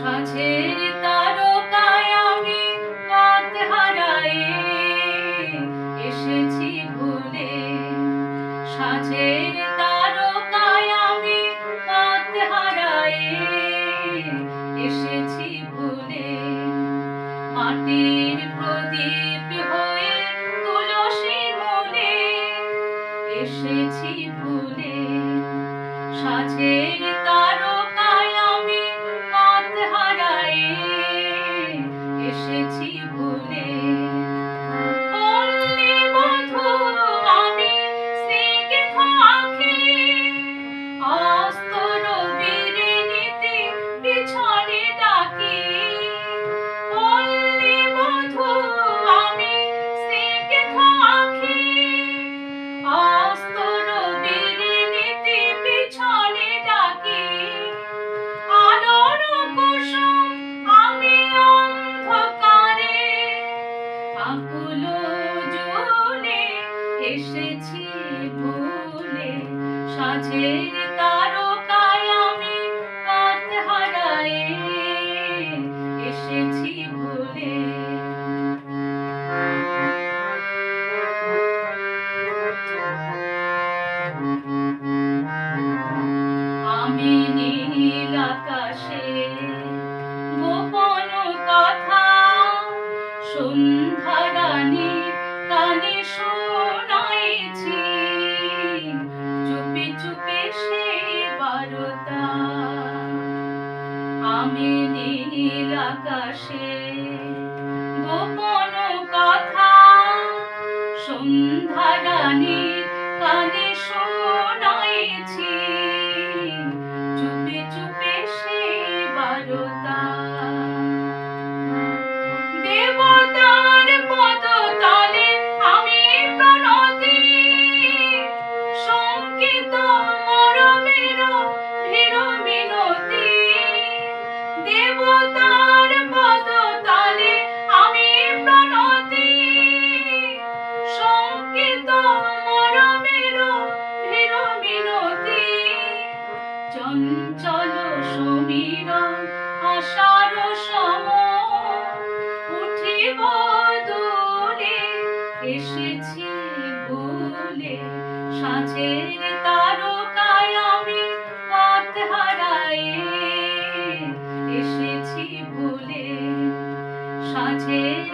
সাঁঝের তারকায় আমি পথ হারায়ে এসেছি ভুলে। সাঁঝের তারকায় আমি পথ হারায়ে এসেছি ভুলে। মাটির প্রদীপ হয়ে তুলসী মূলে এসেছি ভুলে। সাঁঝের তারকায় আমি পথ হারায়ে এসেছি ভুলে। পল্লী বধূ আমি স্নিগ্ধ আঁখি অস্ত রবির নীতি পিছনে ডাকি। পল্লী বধূ আমি স্নিগ্ধ আঁখি অস্ত রবির নীতি পিছনে ডাকি। আলোর কুসুম আমি অন্ধকারে আকুল জলে এসেছি ভুলে। সাঁঝের তারকায় আমি পথ হারায়ে এসেছি ভুলে। আমি নীল আকাশে গোপন কথা সন্ধ্যা রানীর কানে শোনাইছি। চুপি চুপি সে বারতা আমি নীল আকাশে গোপন কথা সন্ধ্যা রানীর কানে শোনাইছি। চুপি চুপি সে বারতা দেবতার পদতলে আমি প্রণতি সংকিত মরমের ভীর মিনতি। দেবতার পদতলে আমি প্রণতি সংকিত মরমের ভীর মিনতি। চঞ্চল সমীরণ আশার সম উঠিব দোলে এসেছি ভুলে। সাঁঝের তারকায় আমি পথ হারায়ে এসেছি ভুলে। সাঁঝের